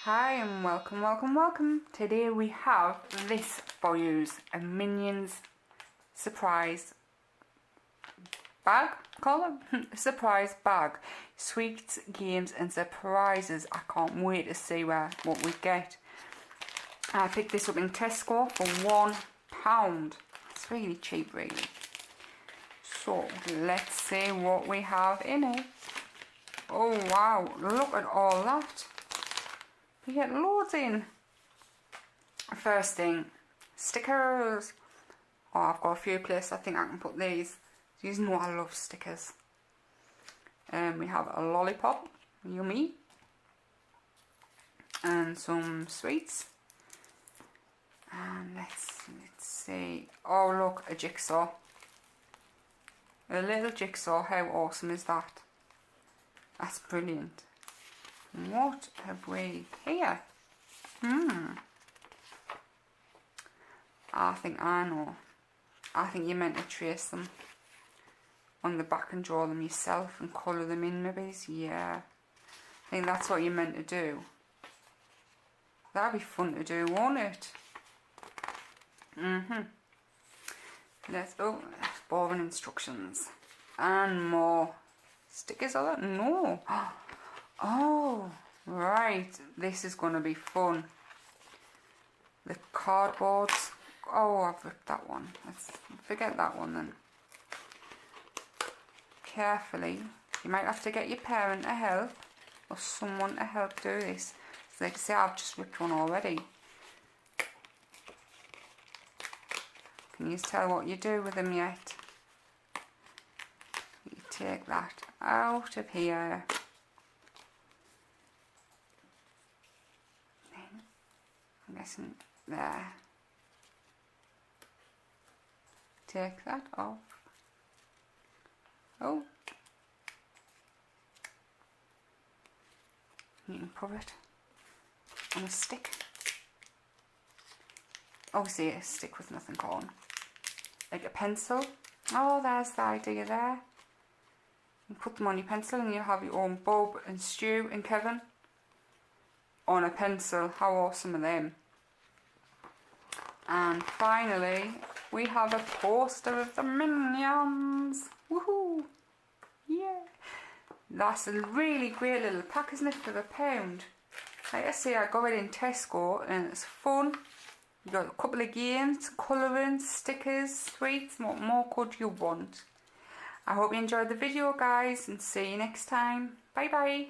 Hi and welcome. Today we have this for you, a Minions surprise bag, call it? Surprise bag. Sweets, games and surprises. I can't wait to see what we get. I picked this up in Tesco for £1. It's really cheap really. So let's see what we have in it. Oh wow, look at all that. You get loads in. First thing, stickers. Oh, I've got a few places I think I can put these. You know I love stickers. We have a lollipop, yummy. And some sweets. And let's see. Oh look, a jigsaw. A little jigsaw, how awesome is that? That's brilliant. What have we here? I think I know. I think you're meant to trace them on the back and draw them yourself and colour them in maybe. Yeah. I think that's what you're meant to do. That'd be fun to do, won't it? Boring instructions. And more stickers are there? No. Oh, right. This is going to be fun. The cardboards. Oh, I've ripped that one. Let's forget that one then. Carefully. You might have to get your parent to help or someone to help do this. So like I say, I've just ripped one already. Can you tell what you do with them yet? You take that out of here. I'm guessing there. Take that off. Oh. You can put it on a stick. Obviously a stick with nothing on. Like a pencil. Oh, there's the idea there. You put them on your pencil and you'll have your own Bob and Stu and Kevin on a pencil. How awesome are them? And finally, we have a poster of the Minions. Woohoo! Yeah! That's a really great little pack, isn't it, for £1? Like I say, I got it in Tesco and it's fun. You got a couple of games, colouring, stickers, sweets. What more could you want? I hope you enjoyed the video, guys, and see you next time. Bye bye.